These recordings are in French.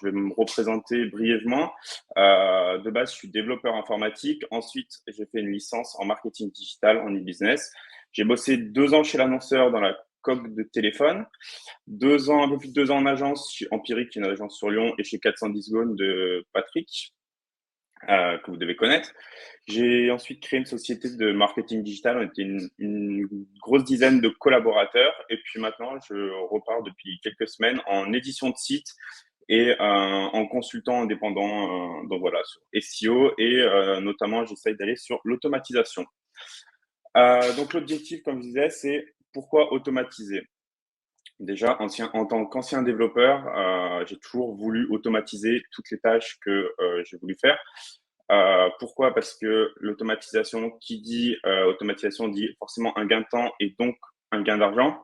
je vais me représenter brièvement. De base, je suis développeur informatique. Ensuite, j'ai fait une licence en marketing digital, en e-business. J'ai bossé 2 ans chez l'annonceur dans la coque de téléphone, 2 ans, un peu plus de 2 ans en agence chez Empirique, qui est une agence sur Lyon, et chez 410 secondes de Patrick, que vous devez connaître. J'ai ensuite créé une société de marketing digital. On était une grosse dizaine de collaborateurs. Et puis maintenant, je repars depuis quelques semaines en édition de site et en consultant indépendant, donc voilà, sur SEO et notamment, j'essaye d'aller sur l'automatisation. Donc l'objectif, comme je disais, c'est pourquoi automatiser. Déjà, en tant qu'ancien développeur, j'ai toujours voulu automatiser toutes les tâches que j'ai voulu faire. Pourquoi? Parce que l'automatisation, qui dit automatisation, dit forcément un gain de temps et donc un gain d'argent.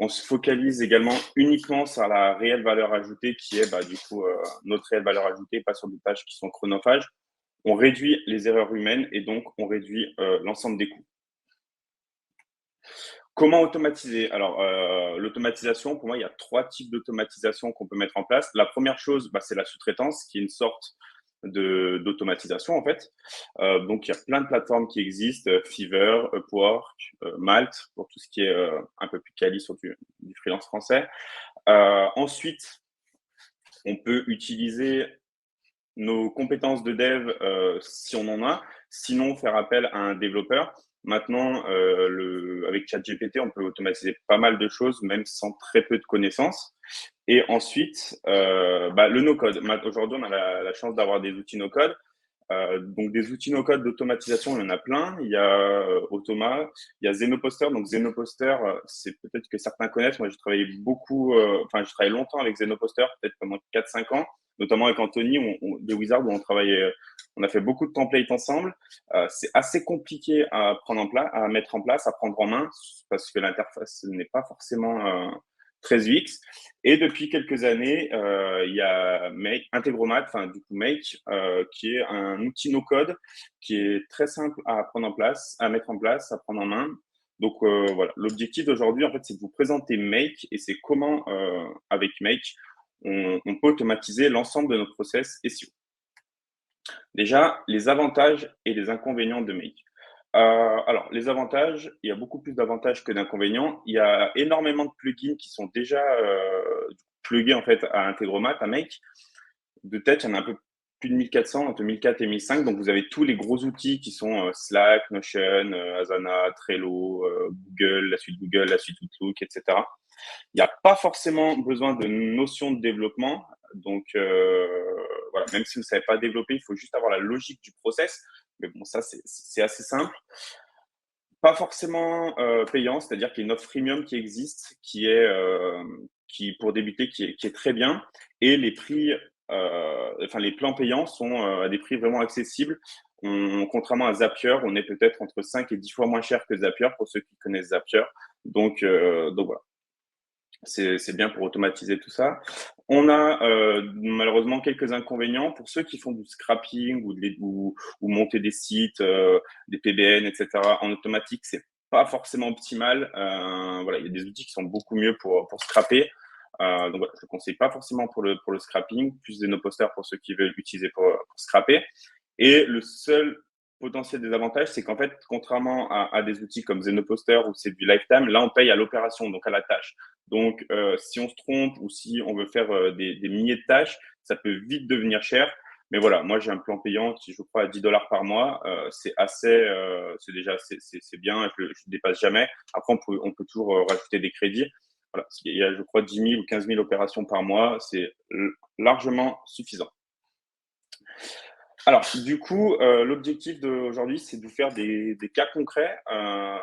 On se focalise également uniquement sur la réelle valeur ajoutée, qui est du coup notre réelle valeur ajoutée, pas sur des tâches qui sont chronophages. On réduit les erreurs humaines et donc on réduit l'ensemble des coûts. Comment automatiser? Alors, l'automatisation, pour moi, il y a 3 types d'automatisation qu'on peut mettre en place. La première chose, c'est la sous-traitance, qui est une sorte d'automatisation, en fait. Donc, il y a plein de plateformes qui existent, Fiverr, Upwork, Malt, pour tout ce qui est un peu plus quali sur du freelance français. Ensuite, on peut utiliser nos compétences de dev si on en a, sinon faire appel à un développeur. Maintenant, avec ChatGPT, on peut automatiser pas mal de choses, même sans très peu de connaissances. Et ensuite, le no-code. Aujourd'hui, on a la chance d'avoir des outils no-code. Donc, des outils no-code d'automatisation, il y en a plein. Il y a Automa, il y a Zenoposter. Donc, Zenoposter, c'est peut-être que certains connaissent. Moi, j'ai travaillé j'ai travaillé longtemps avec Zenoposter, peut-être pendant 4-5 ans, notamment avec Anthony, de Wizard, où on travaillait, on a fait beaucoup de templates ensemble. C'est assez compliqué à mettre en place, à prendre en main, parce que l'interface n'est pas forcément très UX. Et depuis quelques années, il y a Integromat, Make, qui est un outil no-code qui est très simple à prendre en place, à mettre en place, à prendre en main. Donc voilà, l'objectif d'aujourd'hui, en fait, c'est de vous présenter Make et c'est comment, avec Make, on peut automatiser l'ensemble de notre process SEO. Déjà, les avantages et les inconvénients de Make. Alors, les avantages, il y a beaucoup plus d'avantages que d'inconvénients. Il y a énormément de plugins qui sont déjà plugués en fait à Integromat, à Make. De tête, il y en a un peu plus de 1400, entre 1400 et 1500. Donc, vous avez tous les gros outils qui sont Slack, Notion, Asana, Trello, Google, la suite Outlook, etc. Il n'y a pas forcément besoin de notion de développement. Donc, voilà, même si vous ne savez pas développer, il faut juste avoir la logique du process. Mais bon, ça, c'est assez simple. Pas forcément payant, c'est-à-dire qu'il y a une offre freemium qui existe, qui pour débuter, qui est très bien. Et les prix, les plans payants sont à des prix vraiment accessibles. Contrairement à Zapier, on est peut-être entre 5 et 10 fois moins cher que Zapier, pour ceux qui connaissent Zapier. Donc voilà. C'est bien pour automatiser tout ça. On a malheureusement quelques inconvénients pour ceux qui font du scrapping ou monter des sites, des PBN, etc. En automatique, c'est pas forcément optimal. Voilà, il y a des outils qui sont beaucoup mieux pour scraper. Donc voilà, je ne conseille pas forcément pour le scrapping, plus Zenoposter pour ceux qui veulent l'utiliser pour scraper. Et le seul potentiel désavantage, c'est qu'en fait, contrairement à des outils comme Zenoposter où c'est du lifetime, là on paye à l'opération, donc à la tâche. Donc, si on se trompe ou si on veut faire des milliers de tâches, ça peut vite devenir cher. Mais voilà, moi j'ai un plan payant qui, je crois, à 10 $ par mois. C'est bien, je ne dépasse jamais. Après, on peut toujours rajouter des crédits. Voilà, il y a, je crois, 10 000 ou 15 000 opérations par mois. C'est largement suffisant. Alors, du coup, l'objectif d'aujourd'hui, c'est de vous faire des cas concrets.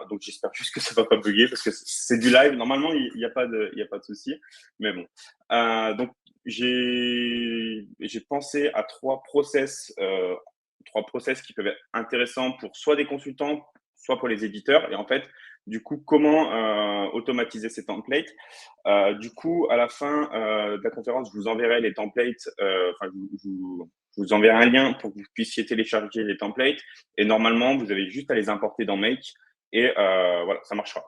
Donc, j'espère juste que ça va pas bugger parce que c'est du live. Normalement, il n'y a pas de souci. Mais bon. Donc, j'ai pensé à 3 process qui peuvent être intéressants pour soit des consultants, soit pour les éditeurs. Et en fait, du coup, comment automatiser ces templates. Du coup, à la fin de la conférence, je vous enverrai les templates. Je vous enverrai un lien pour que vous puissiez télécharger les templates. Et normalement, vous avez juste à les importer dans Make et voilà, ça marchera.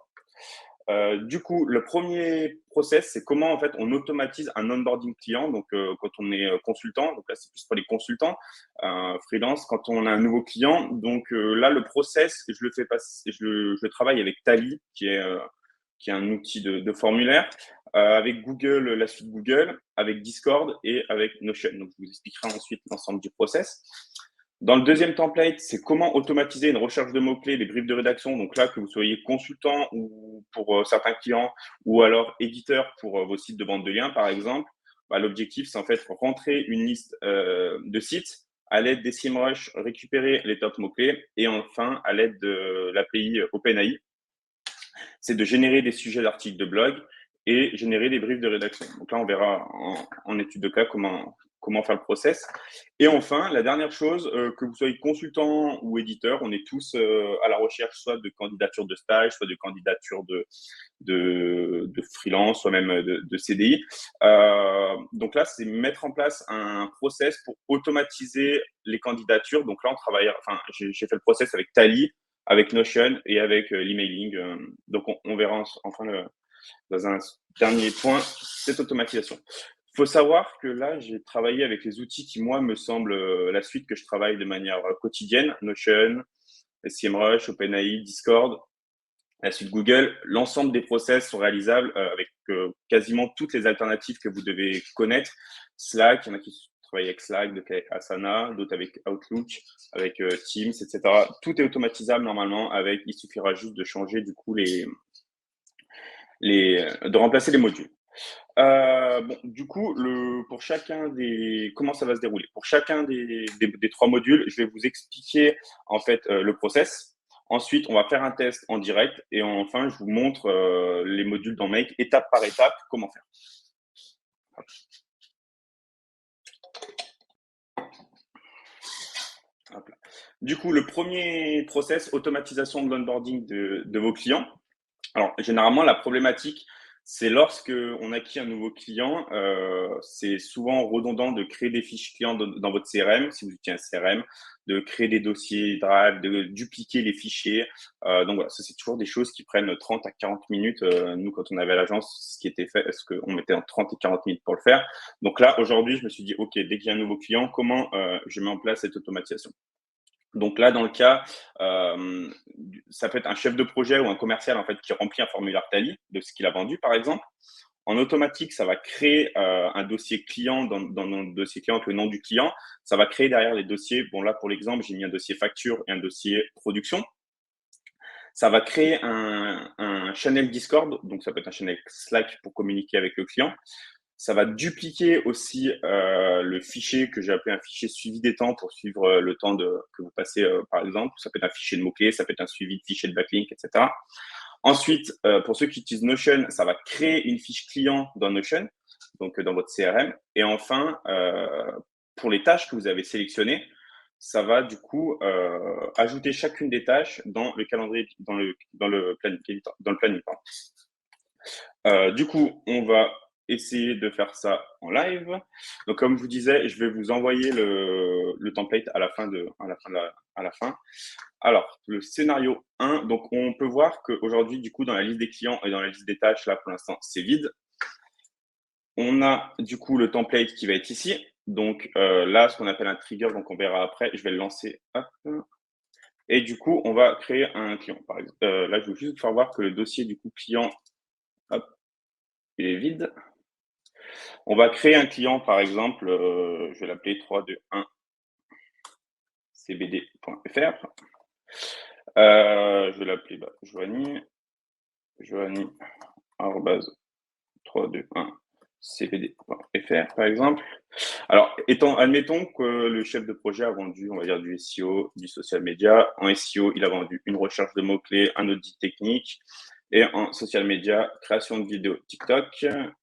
Du coup, le premier process, c'est comment en fait on automatise un onboarding client. Donc, quand on est consultant, donc là c'est plus pour les consultants, freelance, quand on a un nouveau client. Donc là, le process, je le fais passer, je le travaille avec Tally, qui est un outil de formulaire, avec Google, la suite Google, avec Discord et avec Notion. Donc, je vous expliquerai ensuite l'ensemble du process. Dans le deuxième template, c'est comment automatiser une recherche de mots-clés, des briefs de rédaction. Donc là, que vous soyez consultant ou pour certains clients ou alors éditeur pour vos sites de vente de liens, par exemple, bah, l'objectif, c'est en fait rentrer une liste de sites à l'aide des SEMrush, récupérer les top mots-clés et enfin, à l'aide de l'API OpenAI, c'est de générer des sujets d'articles de blog et générer des briefs de rédaction. Donc là, on verra en étude de cas comment faire le process. Et enfin, la dernière chose, que vous soyez consultant ou éditeur, on est tous à la recherche soit de candidature de stage, soit de candidature de freelance, soit même de CDI. Donc là, c'est mettre en place un process pour automatiser les candidatures. Donc là, j'ai fait le process avec Tally, avec Notion et avec l'emailing. Donc, on verra enfin dans un dernier point cette automatisation. Il faut savoir que là, j'ai travaillé avec les outils qui, moi, me semblent la suite que je travaille de manière quotidienne. Notion, SEMrush, OpenAI, Discord, la suite Google. L'ensemble des process sont réalisables avec quasiment toutes les alternatives que vous devez connaître. Slack, il y en a qui travaillent avec Slack, d'autres avec Asana, d'autres avec Outlook, avec Teams, etc. Tout est automatisable normalement avec, il suffira juste de changer du coup de remplacer les modules. Bon, du coup, pour chacun comment ça va se dérouler? Pour chacun des trois modules, je vais vous expliquer en fait le process. Ensuite, on va faire un test en direct et enfin, je vous montre les modules dans Make étape par étape comment faire. Hop là. Du coup, le premier process, automatisation de l'onboarding de vos clients. Alors, généralement, la problématique, c'est lorsque on acquit un nouveau client, c'est souvent redondant de créer des fiches clients dans votre CRM, si vous utilisez un CRM, de créer des dossiers Drive, de dupliquer les fichiers. Donc voilà, ça c'est toujours des choses qui prennent 30 à 40 minutes. Nous, quand on avait l'agence, ce qui était fait, est-ce qu'on mettait en 30 et 40 minutes pour le faire. Donc là, aujourd'hui, je me suis dit, OK, dès qu'il y a un nouveau client, comment je mets en place cette automatisation? Donc là, dans le cas, ça peut être un chef de projet ou un commercial en fait qui remplit un formulaire Tally de ce qu'il a vendu, par exemple. En automatique, ça va créer un dossier client dans notre dossier client avec le nom du client. Ça va créer derrière les dossiers. Bon, là, pour l'exemple, j'ai mis un dossier facture et un dossier production. Ça va créer un channel Discord, donc ça peut être un channel Slack pour communiquer avec le client. Ça va dupliquer aussi le fichier que j'ai appelé un fichier suivi des temps pour suivre le temps que vous passez, par exemple. Ça peut être un fichier de mots-clés, ça peut être un suivi de fichier de backlink, etc. Ensuite, pour ceux qui utilisent Notion, ça va créer une fiche client dans Notion, donc dans votre CRM. Et enfin, pour les tâches que vous avez sélectionnées, ça va du coup ajouter chacune des tâches dans le calendrier, dans le planning. Du coup, on va essayer de faire ça en live. Donc, comme je vous disais, je vais vous envoyer le template à la fin. À la fin. Alors, le scénario 1, donc on peut voir qu'aujourd'hui, du coup, dans la liste des clients et dans la liste des tâches, là, pour l'instant, c'est vide. On a, du coup, le template qui va être ici. Donc, là, ce qu'on appelle un trigger, donc on verra après, je vais le lancer. Hop. Et du coup, on va créer un client, par exemple. Là, je vais juste vous faire voir que le dossier, du coup, client, hop, il est vide. On va créer un client, par exemple, je vais l'appeler 321 cbd.fr. Je vais l'appeler Joanie, arrobase 321 cbd.fr, par exemple. Alors, admettons que le chef de projet a vendu, on va dire, du SEO, du social media. En SEO, il a vendu une recherche de mots-clés, un audit technique. Et en social media, création de vidéos TikTok,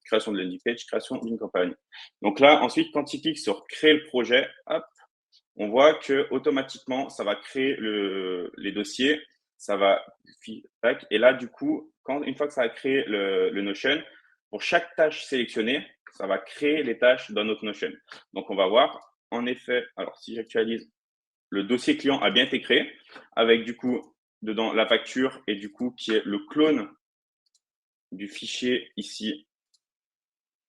création de landing page, création d'une campagne. Donc là, ensuite, quand il clique sur créer le projet, hop, on voit que automatiquement, ça va créer les dossiers, ça va, et là, du coup, une fois que ça a créé le Notion, pour chaque tâche sélectionnée, ça va créer les tâches dans notre Notion. Donc, on va voir, en effet, alors si j'actualise, le dossier client a bien été créé, avec du coup, dedans, la facture et du coup, qui est le clone du fichier ici,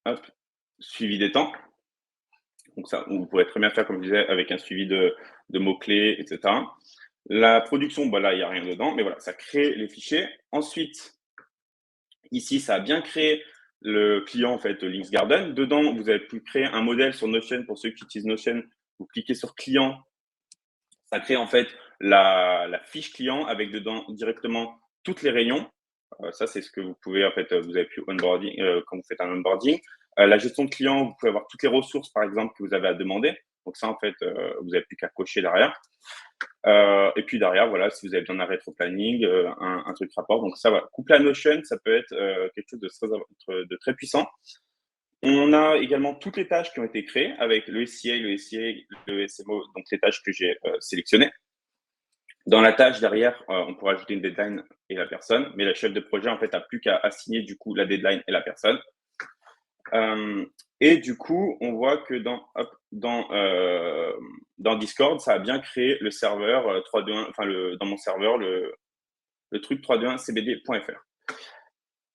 hop, suivi des temps. Donc ça, vous pourrez très bien faire, comme je disais, avec un suivi de mots-clés, etc. La production, bah là, il n'y a rien dedans, mais voilà, ça crée les fichiers. Ensuite, ici, ça a bien créé le client, en fait, Links Garden. Dedans, vous avez pu créer un modèle sur Notion. Pour ceux qui utilisent Notion, vous cliquez sur client. Ça crée, en fait, la fiche client avec dedans directement toutes les réunions. Ça, c'est ce que vous pouvez, en fait, vous avez pu onboarding, quand vous faites un onboarding. La gestion de client, vous pouvez avoir toutes les ressources, par exemple, que vous avez à demander. Donc ça, en fait, vous n'avez plus qu'à cocher derrière. Et puis derrière, voilà, si vous avez besoin d'un rétro-planning, un truc rapport. Donc ça, voilà. Couplé à Notion, ça peut être quelque chose de très puissant. On a également toutes les tâches qui ont été créées avec le SCA, le SMO, donc les tâches que j'ai sélectionnées. Dans la tâche derrière, on pourra ajouter une deadline et la personne, mais la chef de projet, en fait, n'a plus qu'à assigner du coup la deadline et la personne. Et du coup, on voit que dans Discord, ça a bien créé le serveur 321, enfin dans mon serveur, le truc 321cbd.fr.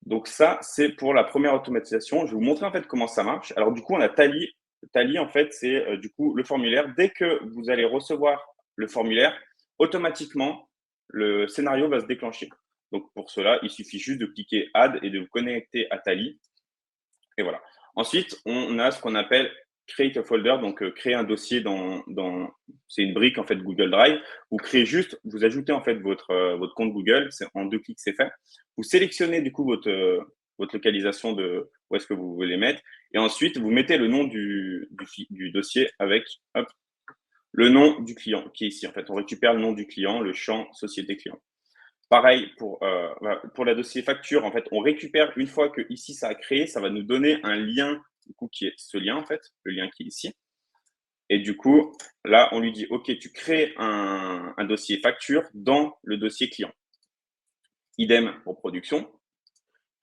Donc ça, c'est pour la première automatisation. Je vais vous montrer en fait comment ça marche. Alors du coup, on a Tally. Tally, en fait, c'est du coup le formulaire. Dès que vous allez recevoir le formulaire, automatiquement, le scénario va se déclencher. Donc pour cela, il suffit juste de cliquer Add et de vous connecter à Tally. Et voilà. Ensuite, on a ce qu'on appelle Create a folder, donc créer un dossier c'est une brique en fait Google Drive. Vous créez juste, vous ajoutez en fait votre compte Google, c'est en 2 clics c'est fait. Vous sélectionnez du coup votre localisation de où est-ce que vous voulez mettre, et ensuite vous mettez le nom du dossier avec hop, le nom du client qui est ici. En fait, on récupère le nom du client, le champ société client. Pareil pour la dossier facture, en fait, on récupère une fois que ici ça a créé, ça va nous donner un lien du coup qui est ce lien en fait, le lien qui est ici. Et du coup, là, on lui dit OK, tu crées un dossier facture dans le dossier client. Idem pour production.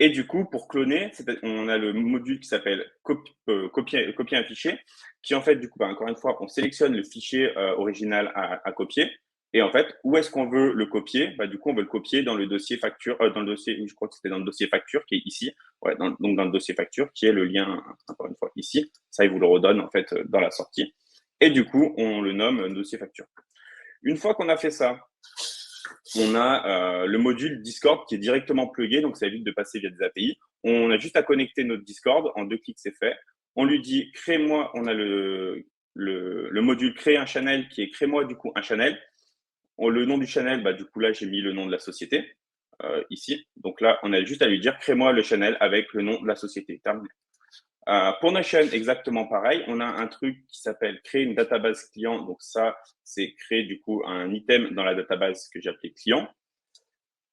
Et du coup, pour cloner, on a le module qui s'appelle copier un fichier, qui en fait, du coup, encore une fois, on sélectionne le fichier original à copier. Et en fait, où est-ce qu'on veut le copier? Du coup, on veut le copier dans le dossier facture, dans le dossier, je crois que c'était dans le dossier facture qui est ici. Ouais, donc dans le dossier facture qui est le lien, encore une fois, ici. Ça, il vous le redonne en fait dans la sortie. Et du coup, on le nomme dossier facture. Une fois qu'on a fait ça, on a le module Discord qui est directement plugué, donc ça évite de passer via des API. On a juste à connecter notre Discord, en 2 clics c'est fait. On lui dit crée-moi, on a le module créer un channel qui est crée-moi du coup un channel. Le nom du channel, du coup là j'ai mis le nom de la société ici. Donc là on a juste à lui dire crée-moi le channel avec le nom de la société. Terminé. Pour Notion, exactement pareil. On a un truc qui s'appelle créer une database client. Donc ça, c'est créer du coup un item dans la database que j'ai appelé client.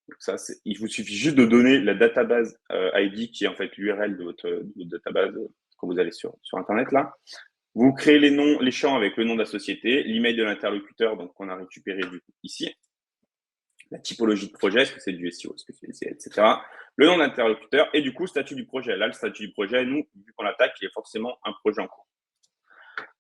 Donc ça, il vous suffit juste de donner la database ID qui est en fait l'URL de votre database quand vous allez sur Internet là. Vous créez les champs avec le nom de la société, l'email de l'interlocuteur, donc qu'on a récupéré du coup ici, la typologie de projet, est-ce que c'est du SEO, est-ce que c'est etc. Le nom d'interlocuteur et du coup, statut du projet. Là, le statut du projet, nous, vu qu'on l'attaque, il est forcément un projet en cours.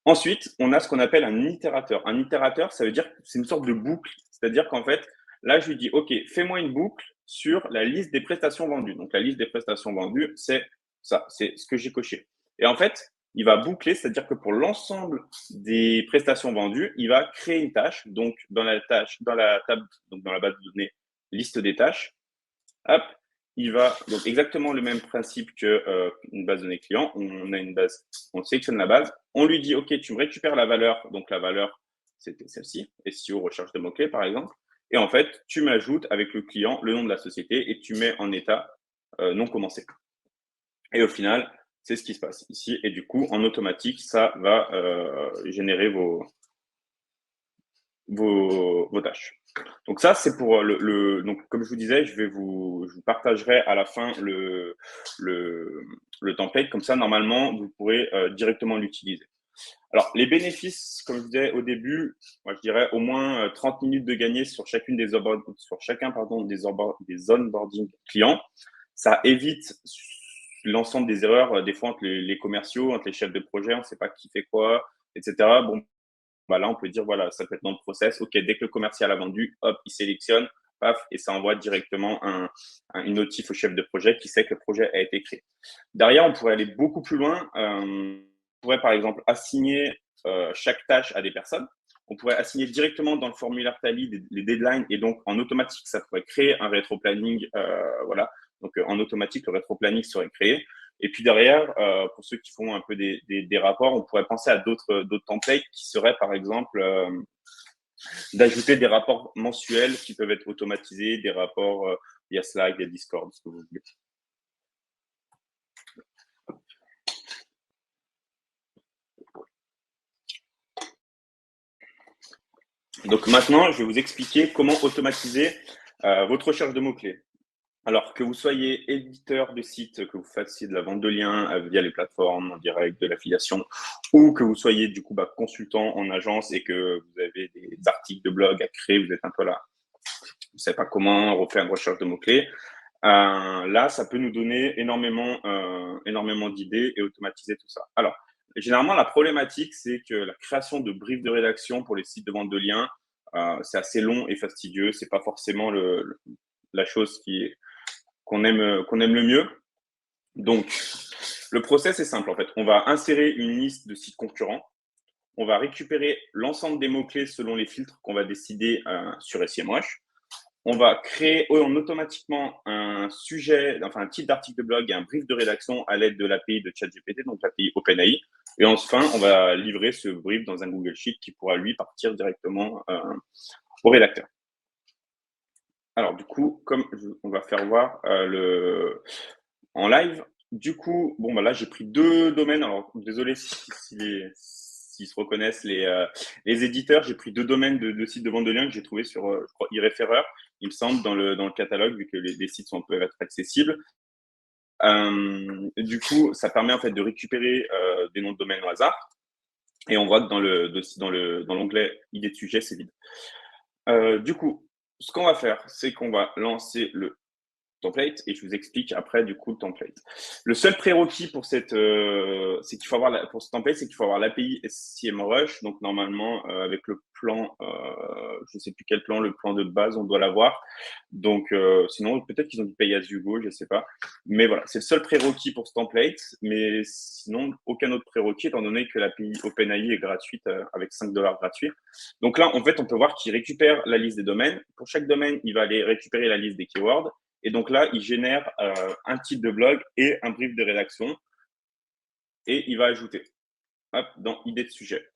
Ensuite, on a ce qu'on appelle un itérateur. Un itérateur, ça veut dire que c'est une sorte de boucle. C'est-à-dire qu'en fait, là, je lui dis, OK, fais-moi une boucle sur la liste des prestations vendues. Donc, la liste des prestations vendues, c'est ça, c'est ce que j'ai coché. Et en fait, il va boucler, c'est-à-dire que pour l'ensemble des prestations vendues, il va créer une tâche. Donc, dans la table, donc dans la base de données, liste des tâches. Hop, il va donc exactement le même principe que une base de données client. On a une base, on sélectionne la base, on lui dit OK, tu me récupères la valeur. Donc la valeur, c'était celle-ci, SEO recherche de mots-clés par exemple. Et en fait, tu m'ajoutes avec le client le nom de la société et tu mets en état non commencé. Et au final, c'est ce qui se passe ici. Et du coup, en automatique, ça va générer vos tâches. Donc ça, c'est pour donc comme je vous disais, je vous partagerai à la fin le template. Comme ça, normalement, vous pourrez directement l'utiliser. Alors, les bénéfices, comme je vous disais au début, moi, je dirais au moins 30 minutes de gagner sur chacun des onboarding clients. Ça évite l'ensemble des erreurs, des fois entre les commerciaux, entre les chefs de projet, on ne sait pas qui fait quoi, etc. Bon, là, on peut dire, voilà, ça peut être dans le process. OK, dès que le commercial a vendu, hop, il sélectionne. paf, et ça envoie directement une notif au chef de projet qui sait que le projet a été créé. Derrière, on pourrait aller beaucoup plus loin. On pourrait par exemple assigner chaque tâche à des personnes. On pourrait assigner directement dans le formulaire Tally les deadlines et donc en automatique, ça pourrait créer un rétro-planning. Voilà. Donc en automatique, le rétro-planning serait créé. Et puis derrière, pour ceux qui font un peu des rapports, on pourrait penser à d'autres templates qui seraient par exemple d'ajouter des rapports mensuels qui peuvent être automatisés, des rapports via Slack, via Discord, ce que vous voulez. Donc maintenant, je vais vous expliquer comment automatiser votre recherche de mots-clés. Alors, que vous soyez éditeur de site, que vous fassiez de la vente de liens via les plateformes en direct, de l'affiliation, ou que vous soyez du coup consultant en agence et que vous avez des articles de blog à créer, vous êtes un peu là, vous ne savez pas comment refaire une recherche de mots-clés. Là, ça peut nous donner énormément d'idées et automatiser tout ça. Alors, généralement, la problématique, c'est que la création de briefs de rédaction pour les sites de vente de liens, c'est assez long et fastidieux. C'est pas forcément la chose qu'on aime le mieux. Donc, le process est simple en fait. On va insérer une liste de sites concurrents. On va récupérer l'ensemble des mots-clés selon les filtres qu'on va décider sur SEMrush. On va créer automatiquement un sujet, enfin un titre d'article de blog et un brief de rédaction à l'aide de l'API de ChatGPT, donc l'API OpenAI. Et enfin, on va livrer ce brief dans un Google Sheet qui pourra lui partir directement au rédacteur. Alors du coup, comme on va faire voir en live, du coup, bon bah là j'ai pris 2 domaines. Alors désolé s'ils se reconnaissent les éditeurs, j'ai pris 2 domaines de sites de vente de liens que j'ai trouvé sur je crois, iReferrer, il me semble, dans le catalogue, vu que les sites peuvent être accessibles. Du coup, ça permet en fait de récupérer des noms de domaine au hasard. Et on voit que dans l'onglet idées de sujet, c'est vide. Du coup, ce qu'on va faire, c'est qu'on va lancer le template et je vous explique après du coup le template. Le seul prérequis pour c'est qu'il faut avoir pour ce template, c'est qu'il faut avoir l'API SEMrush. Donc normalement avec le plan, je sais plus quel plan, le plan de base, on doit l'avoir. Donc sinon peut-être qu'ils ont du pay as you go, je sais pas. Mais voilà, c'est le seul prérequis pour ce template. Mais sinon aucun autre prérequis étant donné que l'API OpenAI est gratuite avec 5 $ gratuits. Donc là en fait on peut voir qu'il récupère la liste des domaines. Pour chaque domaine, il va aller récupérer la liste des keywords. Et donc là, il génère un titre de blog et un brief de rédaction. Et il va ajouter dans idée de sujet.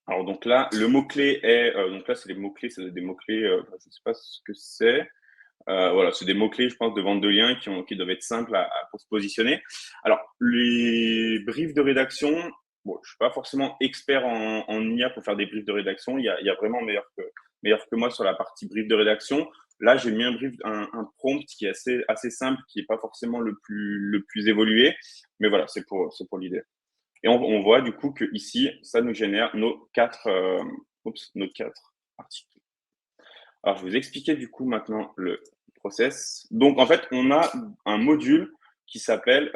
Alors donc là, le mot-clé est… donc là, c'est des mots-clés, c'est des mots-clés, je ne sais pas ce que c'est. Voilà, c'est des mots-clés, je pense, de vente de liens qui doivent être simples pour se positionner. Alors, les briefs de rédaction, bon, je ne suis pas forcément expert en IA pour faire des briefs de rédaction. Il y a vraiment meilleur que moi sur la partie brief de rédaction. Là, j'ai mis un prompt qui est assez simple, qui n'est pas forcément le plus évolué. Mais voilà, c'est pour l'idée. Et on voit du coup que ici, ça nous génère nos 4 articles. Alors, je vais vous expliquer du coup maintenant le process. Donc, en fait, on a un module qui s'appelle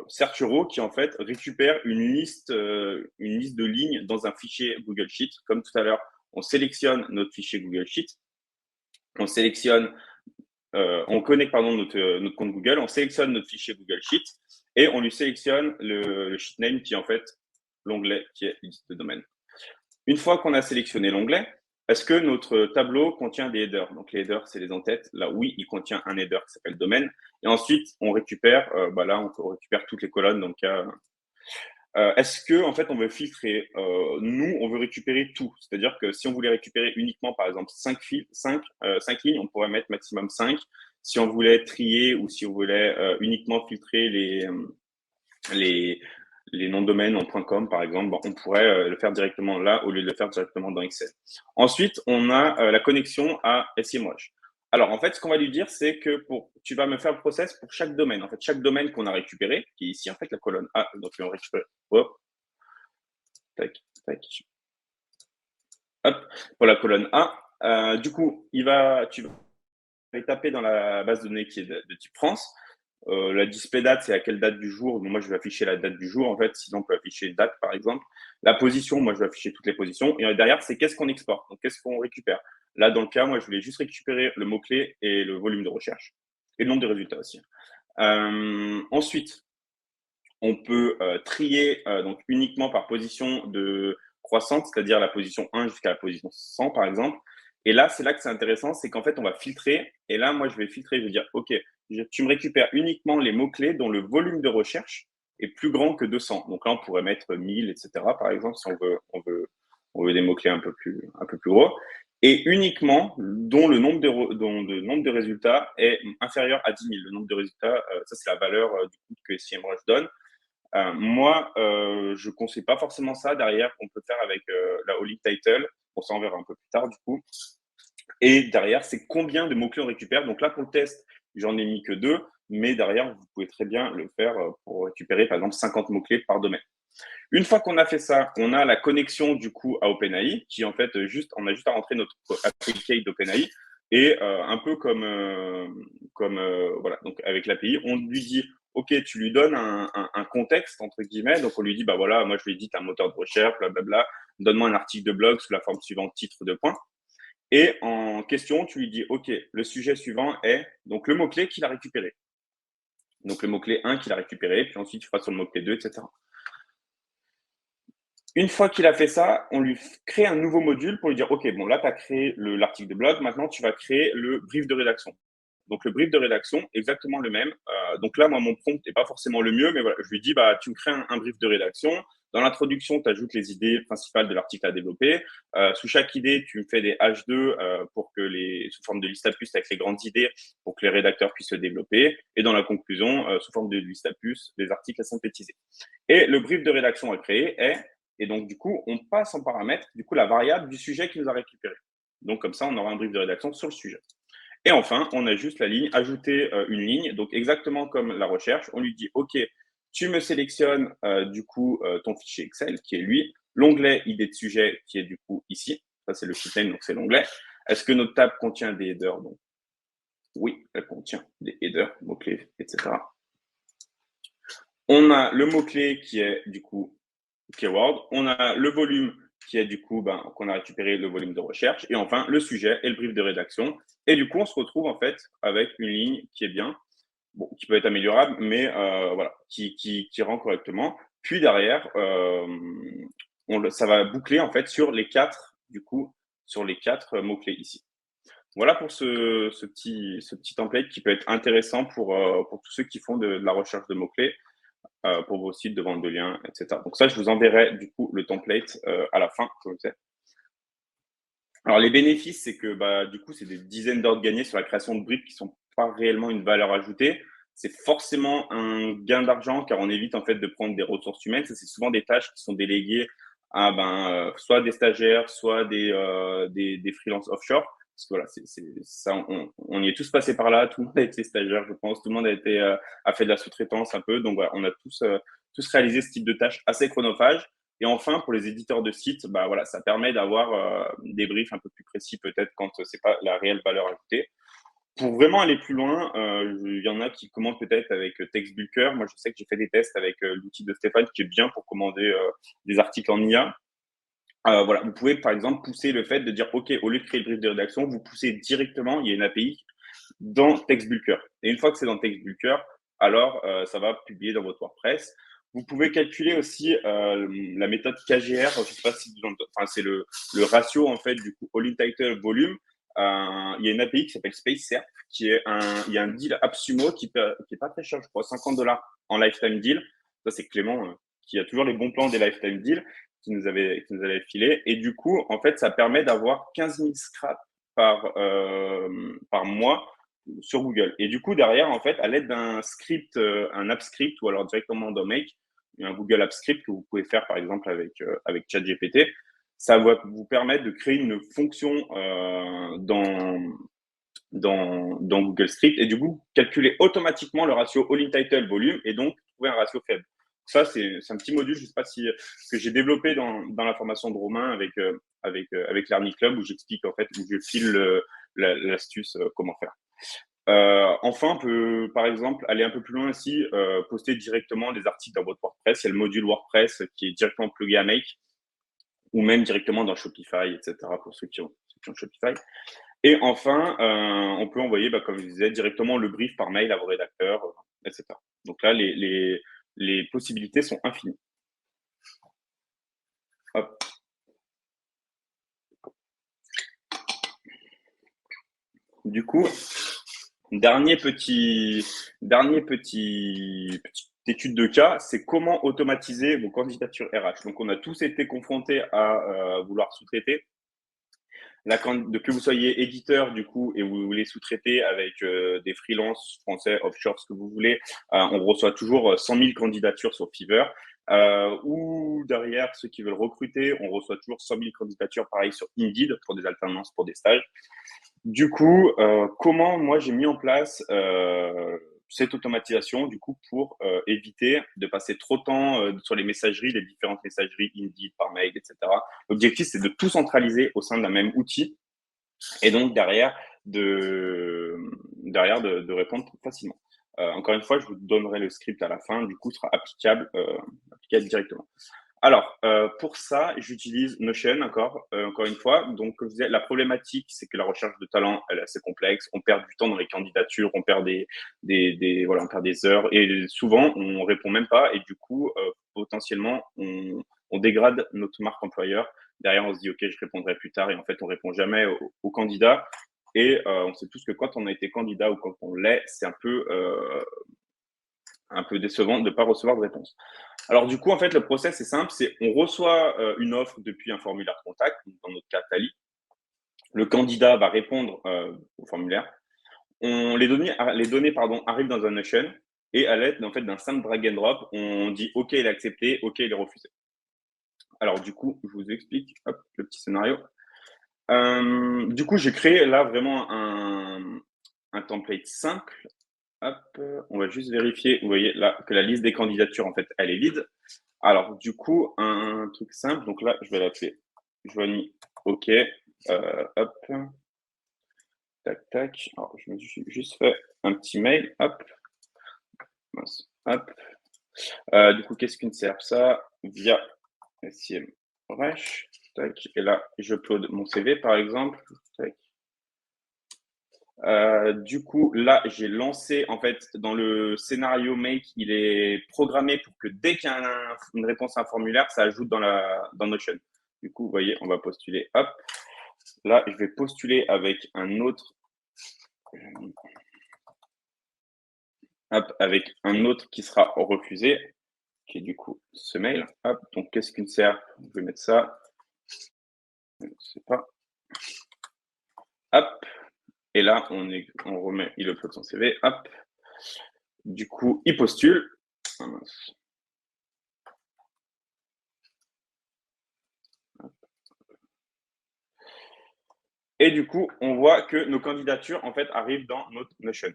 Searchero qui en fait récupère une liste de lignes dans un fichier Google Sheet. Comme tout à l'heure, on sélectionne notre fichier Google Sheet, on connecte notre compte Google, on sélectionne notre fichier Google Sheet et on lui sélectionne le sheet name qui est en fait l'onglet qui est liste de domaine. Une fois qu'on a sélectionné l'onglet, est-ce que notre tableau contient des headers? Donc les headers, c'est les en-têtes. Là, oui, il contient un header qui s'appelle domaine. Et ensuite, on récupère, là, on récupère toutes les colonnes. Donc, est-ce que, en fait, on veut filtrer nous, on veut récupérer tout. C'est-à-dire que si on voulait récupérer uniquement, par exemple, 5 lignes, on pourrait mettre maximum 5. Si on voulait trier ou si on voulait uniquement filtrer les noms de domaine en .com, par exemple, on pourrait le faire directement là au lieu de le faire directement dans Excel. Ensuite, on a la connexion à SEMrush. Alors, en fait, ce qu'on va lui dire, c'est que tu vas me faire le process pour chaque domaine. En fait, chaque domaine qu'on a récupéré, qui est ici, en fait, la colonne A, donc on récupère. Hop. Tac, tac. Hop, pour la colonne A. Du coup, tu vas taper dans la base de données qui est de type France. La display date, c'est à quelle date du jour. Donc, moi, je vais afficher la date du jour, en fait. Sinon, on peut afficher date, par exemple. La position, moi, je vais afficher toutes les positions. Et derrière, c'est qu'est-ce qu'on exporte. Donc, qu'est-ce qu'on récupère. Là, dans le cas, moi, je voulais juste récupérer le mot-clé et le volume de recherche et le nombre de résultats aussi. Ensuite, on peut trier donc uniquement par position de croissante, c'est-à-dire la position 1 jusqu'à la position 100, par exemple. Et là, c'est là que c'est intéressant, c'est qu'en fait, on va filtrer. Et là, moi, je vais filtrer, je vais dire, OK, tu me récupères uniquement les mots-clés dont le volume de recherche est plus grand que 200. Donc là, on pourrait mettre 1000, etc., par exemple, si on veut des mots-clés un peu plus gros. Et uniquement dont le nombre de résultats est inférieur à 10 000. Le nombre de résultats, ça, c'est la valeur du coup que SEMrush donne. Moi, je ne conseille pas forcément ça. Derrière, on peut faire avec la Holy Title. On s'en verra un peu plus tard, du coup. Et derrière, c'est combien de mots-clés on récupère. Donc là, pour le test, j'en ai mis que 2. Mais derrière, vous pouvez très bien le faire pour récupérer, par exemple, 50 mots-clés par domaine. Une fois qu'on a fait ça, on a la connexion, du coup, à OpenAI, qui, en fait, on a juste à rentrer notre API d'OpenAI. Et un peu voilà, donc avec l'API, on lui dit, OK, tu lui donnes un contexte, entre guillemets. Donc, on lui dit, bah voilà, moi, je lui ai dit, tu as un moteur de recherche, blablabla. Donne-moi un article de blog sous la forme suivante, titre de points. Et en question, tu lui dis, OK, le sujet suivant est donc le mot-clé qu'il a récupéré. Donc, le mot-clé 1 qu'il a récupéré, puis ensuite, tu feras sur le mot-clé 2, etc. Une fois qu'il a fait ça, on lui crée un nouveau module pour lui dire, OK, bon, là, tu as créé l'article de blog, maintenant, tu vas créer le brief de rédaction. Donc, le brief de rédaction, exactement le même. Donc là, moi, mon prompt n'est pas forcément le mieux, mais voilà, je lui dis, bah, tu me crées un brief de rédaction. Dans l'introduction, tu ajoutes les idées principales de l'article à développer. Sous chaque idée, tu me fais des H2 pour que sous forme de liste à puces avec les grandes idées pour que les rédacteurs puissent se développer. Et dans la conclusion, sous forme de liste à puces, les articles à synthétiser. Et le brief de rédaction à créer est, et donc du coup, on passe en paramètre, du coup, la variable du sujet qu'il nous a récupéré. Donc comme ça, on aura un brief de rédaction sur le sujet. Et enfin, on a juste la ligne ajouter une ligne. Donc exactement comme la recherche, on lui dit OK, tu me sélectionnes du coup ton fichier Excel qui est lui, l'onglet idée de sujet qui est du coup ici. Ça c'est le sheet name, donc c'est l'onglet. Est-ce que notre table contient des headers? Donc oui, elle contient des headers, mots-clés, etc. On a le mot-clé qui est du coup keyword. On a le volume qui est du coup qu'on a récupéré le volume de recherche. Et enfin, le sujet et le brief de rédaction. Et du coup, on se retrouve en fait avec une ligne qui est bien, bon, qui peut être améliorable, mais voilà, qui rend correctement. Puis derrière, ça va boucler en fait sur les quatre, du coup, sur les quatre mots-clés ici. Voilà pour ce petit template qui peut être intéressant pour tous ceux qui font de la recherche de mots-clés pour vos sites de vente de liens, etc. Donc ça, je vous enverrai du coup le template à la fin, comme ça. Alors les bénéfices, c'est que du coup, c'est des dizaines d'heures de gagnés sur la création de briques qui sont pas réellement une valeur ajoutée. C'est forcément un gain d'argent car on évite en fait de prendre des ressources humaines. Ça, c'est souvent des tâches qui sont déléguées à soit des stagiaires, soit des freelances offshore. Parce que voilà, ça, on y est tous passés par là. Tout le monde a été stagiaire, je pense. Tout le monde a fait de la sous-traitance un peu. Donc voilà, on a tous réalisé ce type de tâches assez chronophages. Et enfin, pour les éditeurs de sites, voilà, ça permet d'avoir des briefs un peu plus précis peut-être quand c'est pas la réelle valeur ajoutée. Pour vraiment aller plus loin, il y en a qui commandent peut-être avec TextBulker. Moi, je sais que j'ai fait des tests avec l'outil de Stéphane qui est bien pour commander des articles en IA. Voilà, vous pouvez par exemple pousser le fait de dire OK, au lieu de créer le brief de rédaction, vous poussez directement, il y a une API dans TextBulker. Et une fois que c'est dans TextBulker, alors ça va publier dans votre WordPress. Vous pouvez calculer aussi la méthode KGR. Je sais pas si c'est le ratio en fait du coup all title volume. Il y a une API qui s'appelle SpaceSerp il y a un deal AppSumo qui est pas très cher, je crois, $50 en lifetime deal. Ça c'est Clément qui a toujours les bons plans des lifetime deals qui nous avait filé. Et du coup, en fait, ça permet d'avoir 15 000 scraps par mois sur Google. Et du coup, derrière, en fait, à l'aide d'un script, un app script ou alors directement dans Make, un Google App Script que vous pouvez faire par exemple avec ChatGPT, ça va vous permettre de créer une fonction dans Google Script et du coup calculer automatiquement le ratio all-in title volume et donc trouver un ratio faible. Ça, c'est un petit module, je ne sais pas si que j'ai développé dans la formation de Romain avec Learning Club où j'explique en fait, où je file l'astuce comment faire. Enfin, on peut, par exemple, aller un peu plus loin aussi, poster directement des articles dans votre WordPress. Il y a le module WordPress qui est directement plugué à Make ou même directement dans Shopify, etc. pour ceux qui ont description Shopify. Et enfin, on peut envoyer, comme je disais, directement le brief par mail à vos rédacteurs, etc. Donc là, les possibilités sont infinies. Hop. Du coup, petite étude de cas, c'est comment automatiser vos candidatures RH. Donc, on a tous été confrontés à vouloir sous-traiter. Que vous soyez éditeur du coup et vous voulez sous-traiter avec des freelances français, offshore, ce que vous voulez, on reçoit toujours 100 000 candidatures sur Fiverr. Ou derrière, ceux qui veulent recruter, on reçoit toujours 100 000 candidatures, pareil, sur Indeed pour des alternances, pour des stages. Du coup, comment moi j'ai mis en place cette automatisation du coup pour éviter de passer trop de temps sur les messageries, les différentes messageries Indeed, par mail, etc. L'objectif, c'est de tout centraliser au sein d'un même outil et donc derrière de répondre facilement. Encore une fois, je vous donnerai le script à la fin, du coup, sera applicable directement. Alors, pour ça, j'utilise Notion, encore une fois. Donc, comme je disais, la problématique, c'est que la recherche de talent, elle est assez complexe. On perd du temps dans les candidatures, on perd on perd des heures et souvent, on répond même pas et du coup, potentiellement, on dégrade notre marque employeur. Derrière, on se dit, OK, je répondrai plus tard et en fait, on répond jamais aux candidats. Et on sait tous que quand on a été candidat ou quand on l'est, c'est un peu décevant de ne pas recevoir de réponse. Alors du coup, en fait, le process est simple, c'est on reçoit une offre depuis un formulaire de contact, dans notre cas Tally. Le candidat va répondre au formulaire. Les données arrivent dans un Notion et à l'aide d'un simple drag and drop, on dit OK, il est accepté, OK, il est refusé. Alors du coup, je vous explique le petit scénario. Du coup, j'ai créé là vraiment un template simple. Hop, on va juste vérifier, vous voyez là, que la liste des candidatures, en fait, elle est vide. Alors, du coup, un truc simple. Donc là, je vais l'appeler Joanie. OK. Hop. Tac, tac. Alors, je me suis juste fait un petit mail. Hop. Mince. Hop. Du coup, qu'est-ce qu'une SERP? Ça, via SEMrush. Tac. Et là, je upload mon CV, par exemple. Tac. Du coup, là, j'ai lancé, en fait, dans le scénario make, il est programmé pour que dès qu'il y a une réponse à un formulaire, ça ajoute dans Notion. Du coup, vous voyez, on va postuler. Hop. Là, je vais postuler avec un autre. Hop, avec un autre qui sera refusé, qui est du coup ce mail. Hop, donc qu'est-ce qu'une SERP? Je vais mettre ça. Je ne sais pas. Hop. Et là, on remet, il upload son CV. Hop. Du coup, il postule. Ah, mince. Et du coup, on voit que nos candidatures, en fait, arrivent dans notre Notion.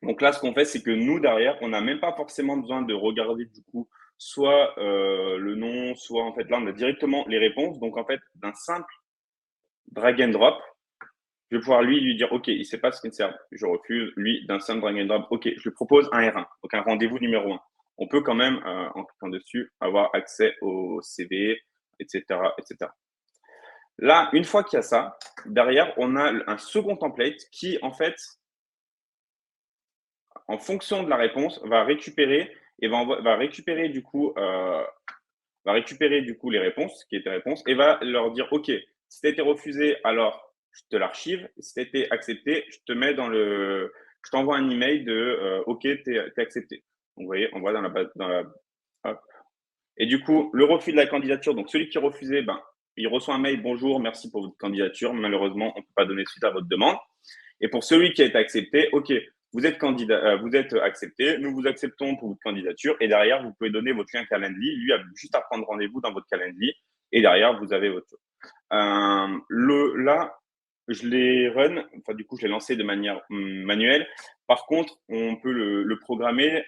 Donc là, ce qu'on fait, c'est que nous, derrière, on n'a même pas forcément besoin de regarder, du coup, soit le nom, soit, en fait, là, on a directement les réponses. Donc, en fait, d'un simple drag and drop, je vais pouvoir lui dire, OK, il ne sait pas ce qu'il sert. Je refuse, lui, d'un simple drag and drop. OK, je lui propose un R1, donc un rendez-vous numéro 1. On peut quand même, en cliquant dessus, avoir accès au CV, etc., etc. Là, une fois qu'il y a ça, derrière, on a un second template qui, en fait, en fonction de la réponse, va récupérer du coup les réponses, qui étaient réponses, et va leur dire, OK, si tu as été refusé, alors je te l'archive. Si tu as été accepté, je t'envoie un email de OK, tu es accepté. Donc, vous voyez, on voit dans la base, hop. Et du coup, le refus de la candidature, donc celui qui est refusé, il reçoit un mail, bonjour, merci pour votre candidature. Malheureusement, on ne peut pas donner suite à votre demande. Et pour celui qui a été accepté, OK, vous êtes accepté, nous vous acceptons pour votre candidature. Et derrière, vous pouvez donner votre lien Calendly. Lui a juste à prendre rendez-vous dans votre Calendly. Et derrière, vous avez votre chose. Là, je l'ai run, enfin du coup, je l'ai lancé de manière manuelle. Par contre, on peut le programmer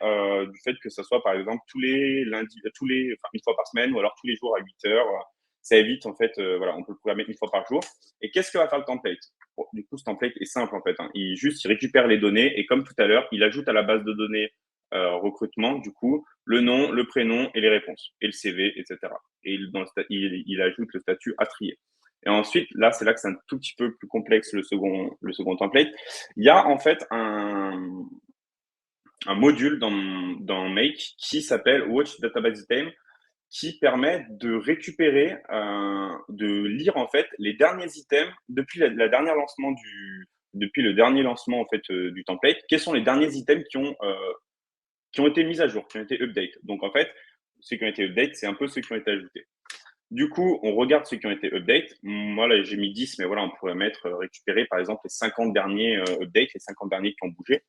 du fait que ce soit, par exemple, tous les lundis, une fois par semaine ou alors tous les jours à 8 heures. Ça évite, en fait, voilà, on peut le programmer une fois par jour. Et qu'est-ce que va faire le template? Bon, du coup, ce template est simple, en fait. Hein. Il récupère les données et comme tout à l'heure, il ajoute à la base de données recrutement, du coup, le nom, le prénom et les réponses, et le CV, etc. Et il ajoute le statut à trier. Et ensuite, là, c'est là que c'est un tout petit peu plus complexe le second template. Il y a en fait un module dans Make qui s'appelle Watch Database Item qui permet de récupérer, de lire en fait les derniers items depuis la dernière lancement depuis le dernier lancement en fait du template. Quels sont les derniers items qui ont été mis à jour, qui ont été update. Donc en fait, ceux qui ont été update, c'est un peu ceux qui ont été ajoutés. Du coup, on regarde ceux qui ont été update. Moi, là, j'ai mis 10, mais voilà, on pourrait mettre récupérer par exemple les 50 derniers updates, les 50 derniers qui ont bougé.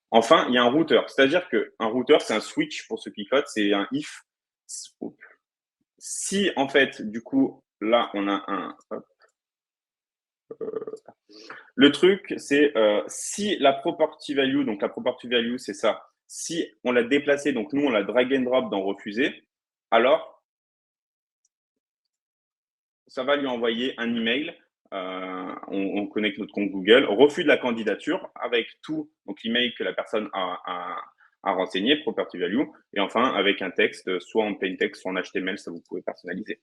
Enfin, il y a un routeur. C'est-à-dire qu'un routeur, c'est un switch pour ceux qui codent, c'est un if. Si, en fait, du coup, là, on a un. Hop, le truc, c'est si la property value, donc la property value, c'est ça. Si on l'a déplacé, donc nous, on l'a drag and drop dans refuser, alors ça va lui envoyer un email. On connecte notre compte Google, refus de la candidature avec tout, donc l'email que la personne a renseigné, property value, et enfin avec un texte, soit en plain text, soit en HTML, ça vous pouvez personnaliser.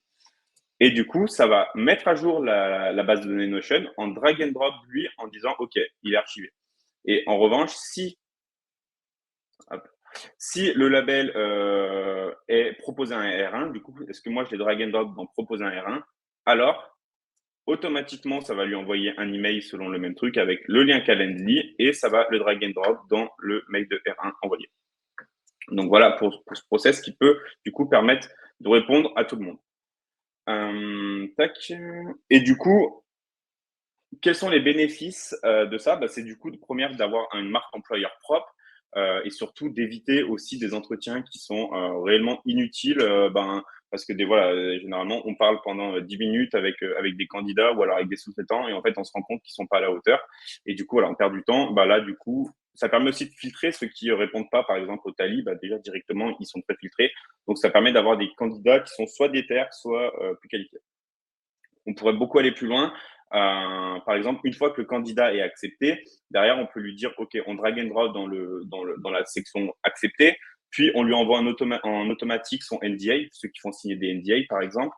Et du coup, ça va mettre à jour la base de données Notion en drag and drop lui en disant OK, il est archivé. Et en revanche, si le label est proposé un R1, du coup, est-ce que moi je l'ai drag and drop dans proposer un R1, alors automatiquement, ça va lui envoyer un email selon le même truc avec le lien Calendly et ça va le drag and drop dans le mail de R1 envoyé. Donc voilà pour ce process qui peut du coup permettre de répondre à tout le monde. Tac. Et du coup, quels sont les bénéfices de ça? C'est du coup, de première, d'avoir une marque employeur propre et surtout d'éviter aussi des entretiens qui sont réellement inutiles. Parce que voilà, généralement, on parle pendant 10 minutes avec des candidats ou alors avec des sous-traitants et en fait, on se rend compte qu'ils sont pas à la hauteur. Et du coup, voilà, on perd du temps. Là, du coup, ça permet aussi de filtrer ceux qui répondent pas, par exemple, au Tali. Déjà, directement, ils sont pré-filtrés. Donc, ça permet d'avoir des candidats qui sont soit déter, soit plus qualifiés. On pourrait beaucoup aller plus loin. Par exemple, une fois que le candidat est accepté, derrière, on peut lui dire, OK, on drag and drop dans la section accepté, puis on lui envoie en automatique son NDA, ceux qui font signer des NDA, par exemple.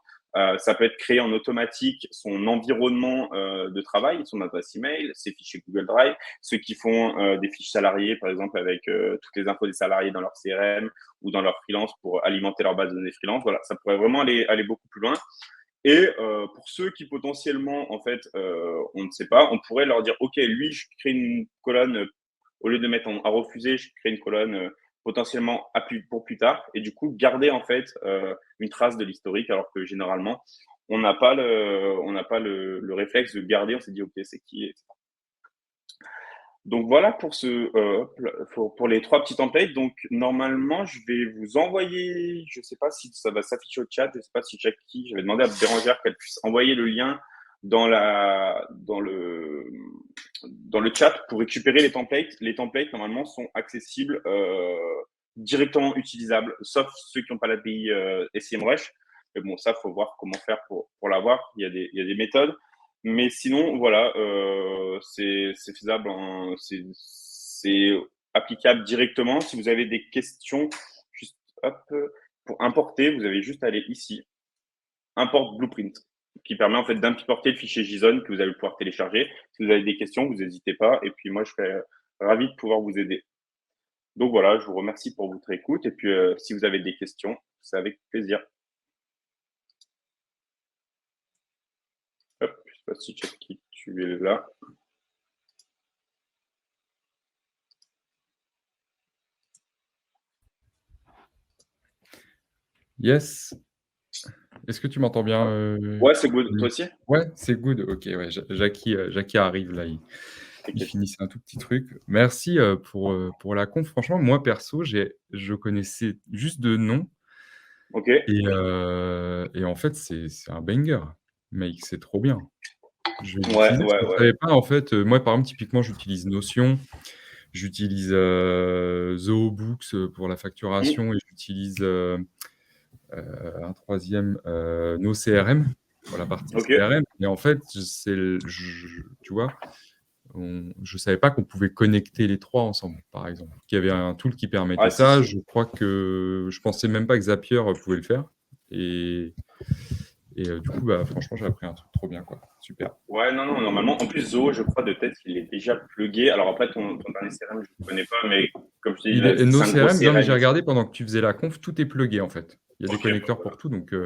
Ça peut être créé en automatique son environnement de travail, son adresse email, ses fichiers Google Drive, ceux qui font des fiches salariés, par exemple, avec toutes les infos des salariés dans leur CRM ou dans leur freelance pour alimenter leur base de données freelance. Voilà, ça pourrait vraiment aller beaucoup plus loin. Et pour ceux qui potentiellement, en fait, on ne sait pas, on pourrait leur dire, OK, lui, je crée une colonne, au lieu de mettre à refuser, je crée une colonne potentiellement pour plus tard, et du coup, garder en fait une trace de l'historique, alors que généralement, on n'a pas le réflexe de garder, on s'est dit, OK, c'est qui, etc. Donc voilà pour les trois petits templates. Donc normalement, je vais vous envoyer, je ne sais pas si ça va s'afficher au chat, je ne sais pas si Jackie, je vais demander à Bérangère qu'elle puisse envoyer le lien dans le chat pour récupérer les templates. Les templates normalement sont accessibles, directement utilisables, sauf ceux qui n'ont pas l'API SEMrush. Mais bon, ça, faut voir comment faire pour l'avoir. Il y a des méthodes. Mais sinon, voilà, c'est faisable, c'est applicable directement. Si vous avez des questions, juste hop, pour importer, vous avez juste à aller ici, import blueprint, qui permet en fait d'importer le fichier JSON que vous allez pouvoir télécharger. Si vous avez des questions, vous n'hésitez pas. Et puis moi, je serais ravi de pouvoir vous aider. Donc voilà, je vous remercie pour votre écoute. Et puis si vous avez des questions, c'est avec plaisir. Hop, je ne sais pas si tu es là. Yes. Est-ce que tu m'entends bien Ouais, c'est good. Toi aussi? Ouais, c'est good. Ok, ouais. Jackie arrive là. Il finissait un tout petit truc. Merci pour la conf. Franchement, moi perso, je connaissais juste de nom. Ok. Et en fait, c'est un banger, mec. C'est trop bien. Je vais Ouais, l'utiliser parce ouais, que je ouais. savais pas en fait. Moi, par exemple, typiquement, j'utilise Notion, j'utilise ZooBooks pour la facturation et j'utilise un troisième, nos CRM pour la partie Ok. CRM. Et en fait, tu vois, je savais pas qu'on pouvait connecter les 3 ensemble, par exemple. Qu'il y avait un tool qui permettait Ah, si, ça. si. Je crois que je pensais même pas que Zapier pouvait le faire et Et du coup, bah, franchement, j'ai appris un truc trop bien, quoi. Super. Ouais, non, non, normalement, en plus, Zoho, je crois de tête qu'il est déjà plugué. Alors après, ton dernier CRM, je ne connais pas, mais comme je te dis, Il là, est, c'est nos un gros CRM, non, mais j'ai CRM. regardé pendant que tu faisais la conf, tout est plugué, en fait. Il y a des Ok, bah, connecteurs voilà. pour tout, donc Il